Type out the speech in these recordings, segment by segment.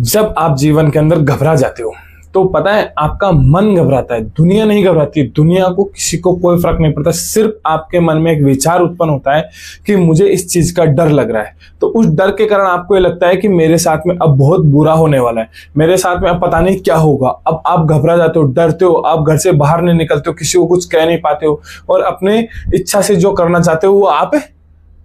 जब आप जीवन के अंदर घबरा जाते हो तो पता है आपका मन घबराता है, दुनिया नहीं घबराती। दुनिया को किसी को कोई फर्क नहीं पड़ता, सिर्फ आपके मन में एक विचार उत्पन्न होता है कि मुझे इस चीज का डर लग रहा है। तो उस डर के कारण आपको ये लगता है कि मेरे साथ में अब बहुत बुरा होने वाला है, मेरे साथ में अब पता नहीं क्या होगा। अब आप घबरा जाते हो, डरते हो, आप घर से बाहर नहीं निकलते हो, किसी को कुछ कह नहीं पाते हो और अपने इच्छा से जो करना चाहते हो वो आप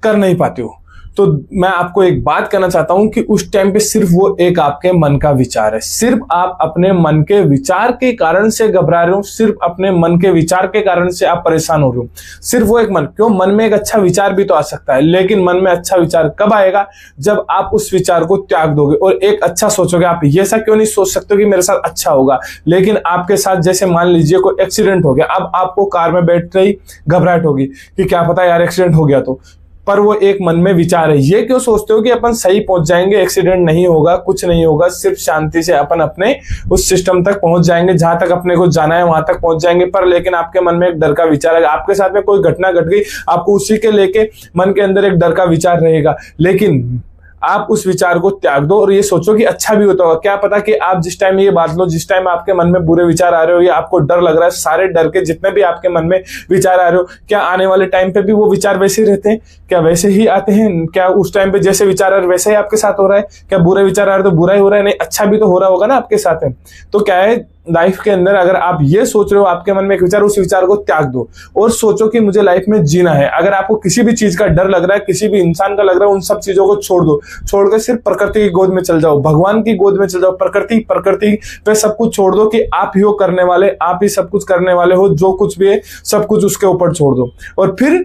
कर नहीं पाते हो। तो मैं आपको एक बात कहना चाहता हूं कि उस टाइम पे सिर्फ वो एक आपके मन का विचार है, सिर्फ आप अपने मन के विचार के कारण से घबरा रहे हो, सिर्फ अपने मन के विचार के कारण से आप परेशान हो रहे हो। सिर्फ वो एक मन, क्यों? मन में एक अच्छा विचार भी तो आ सकता है, लेकिन मन में अच्छा विचार कब आएगा? जब आप उस विचार को त्याग दोगे और एक अच्छा सोचोगे। आप ये ऐसा क्यों नहीं सोच सकते कि मेरे साथ अच्छा होगा, लेकिन आपके साथ जैसे मान लीजिए कोई एक्सीडेंट हो गया, अब आपको कार में बैठ रही घबराहट होगी कि क्या पता यार एक्सीडेंट हो गया तो, पर वो एक मन में विचार है। ये क्यों सोचते हो कि अपन सही पहुंच जाएंगे, एक्सीडेंट नहीं होगा, कुछ नहीं होगा, सिर्फ शांति से अपन अपने उस सिस्टम तक पहुंच जाएंगे, जहां तक अपने को जाना है वहां तक पहुंच जाएंगे। पर लेकिन आपके मन में एक डर का विचार है, आपके साथ में कोई घटना घट गई, आपको उसी के लेके मन के अंदर एक डर का विचार रहेगा। लेकिन आप उस विचार को त्याग दो और ये सोचो कि अच्छा भी होता होगा। क्या पता कि आप जिस टाइम ये बात लो, जिस टाइम आपके मन में बुरे विचार आ रहे हो या आपको डर लग रहा है, सारे डर के जितने भी आपके मन में विचार आ रहे हो, क्या आने वाले टाइम पे भी वो विचार वैसे ही रहते हैं? क्या वैसे ही आते हैं? क्या उस टाइम पे जैसे विचार आ रहे वैसे ही आपके साथ हो रहा है? क्या बुरे विचार आ रहे तो बुरा ही हो रहा है? नहीं, अच्छा भी तो हो रहा होगा ना आपके साथ में। तो क्या है, लाइफ के अंदर अगर आप ये सोच रहे हो, आपके मन में एक विचार, उस विचार को त्याग दो और सोचो कि मुझे लाइफ में जीना है। अगर आपको किसी भी चीज का डर लग रहा है, किसी भी इंसान का लग रहा है, उन सब चीजों को छोड़ दो, छोड़कर सिर्फ प्रकृति की गोद में चल जाओ, भगवान की गोद में चल जाओ। प्रकृति पे सब कुछ छोड़ दो कि आप ही हो करने वाले, आप ही सब कुछ करने वाले हो, जो कुछ भी है सब कुछ उसके ऊपर छोड़ दो और फिर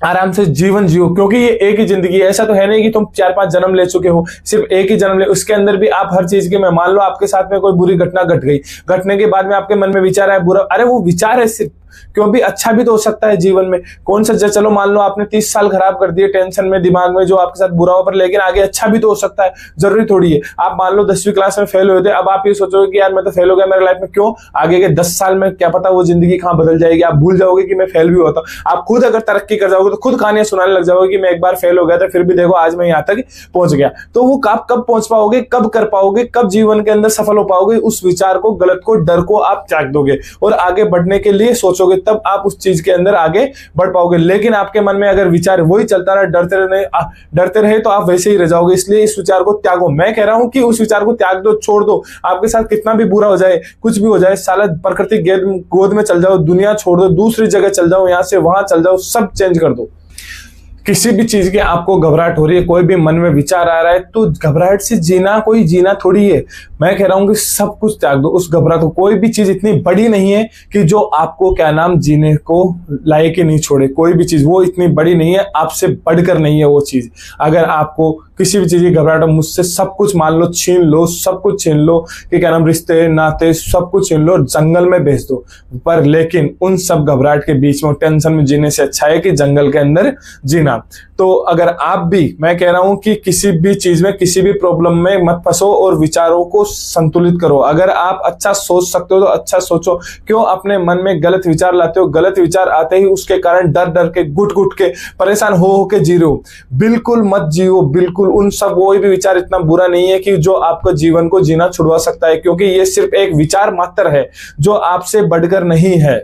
आराम से जीवन जियो। क्योंकि ये एक ही जिंदगी है, ऐसा तो है नहीं कि तुम 4-5 जन्म ले चुके हो, सिर्फ एक ही जन्म ले, उसके अंदर भी आप हर चीज के में, मान लो आपके साथ में कोई बुरी घटना घट गई, घटने के बाद में आपके मन में विचार आया बुरा, अरे वो विचार है सिर्फ, क्यों भी अच्छा भी तो हो सकता है जीवन में। कौन सा, चलो मान लो आपने 30 साल खराब कर दिए टेंशन में, दिमाग में, जो आपके साथ बुरा हो, पर लेकिन आगे अच्छा भी तो हो सकता है, जरूरी थोड़ी है। आप मान लो 10वीं क्लास में फेल हुए थे, अब आप ये सोचोगे कि यार मैं तो फेल हो गया मेरे लाइफ में, क्यों? आगे के 10 साल में क्या पता वो जिंदगी कहां बदल जाएगी, आप भूल जाओगे कि मैं फेल भी हुआ था। आप खुद अगर तरक्की कर जाओगे तो खुद कहानियां सुनाने लग जाओगे कि मैं एक बार फेल हो गया था, फिर भी देखो आज मैं यहां तक पहुंच गया। तो वो आप कब पहुंच पाओगे, कब कर पाओगे, कब जीवन के अंदर सफल हो पाओगे? उस विचार को, गलत को, डर को आप त्याग दोगे और आगे बढ़ने के लिए सोचोगे, तब आप उस चीज के अंदर आगे बढ़ पाओगे। लेकिन आपके मन में अगर विचार वही चलता रहा, डरते रहे तो आप वैसे ही रह जाओगे। इसलिए इस विचार को त्यागो। मैं कह रहा हूं कि उस विचार को त्याग दो, छोड़ दो। आपके साथ कितना भी बुरा हो जाए, कुछ भी हो जाए, साला प्रकृति गोद में चल जाओ, दुनिया छोड़ दो, दूसरी जगह चल जाओ, यहां से वहां चल जाओ, सब चेंज कर दो। किसी भी चीज की आपको घबराहट हो रही है, कोई भी मन में विचार आ रहा है, तो घबराहट से जीना कोई जीना थोड़ी है। मैं कह रहा हूं कि सब कुछ त्याग दो उस घबराहट को। कोई भी चीज इतनी बड़ी नहीं है कि जो आपको क्या नाम जीने को लायक ही नहीं छोड़े। कोई भी चीज वो इतनी बड़ी नहीं है, आपसे बढ़कर नहीं है वो चीज। अगर आपको किसी भी चीज की घबराहट, मुझसे सब कुछ मान लो, छीन लो, सब कुछ छीन लो कि क्या नाम, रिश्ते नाते सब कुछ छीन लो, जंगल में भेज दो। पर लेकिन उन सब घबराहट के बीच में, टेंशन में जीने से अच्छा है कि जंगल के अंदर जीना। तो अगर आप भी, मैं कह रहा हूं कि किसी भी चीज में, किसी भी प्रॉब्लम में मत फंसो और विचारों को संतुलित करो। अगर आप अच्छा सोच सकते हो तो अच्छा सोचो। क्यों अपने मन में गलत विचार लाते हो? गलत विचार आते ही उसके कारण डर डर के, घुट घुट के, परेशान हो के जी रहे हो। बिल्कुल मत जियो, बिल्कुल। उन सब कोई भी विचार इतना बुरा नहीं है कि जो आपका जीवन को जीना छुड़वा सकता है, क्योंकि ये सिर्फ एक विचार मात्र है जो आपसे बढ़कर नहीं है।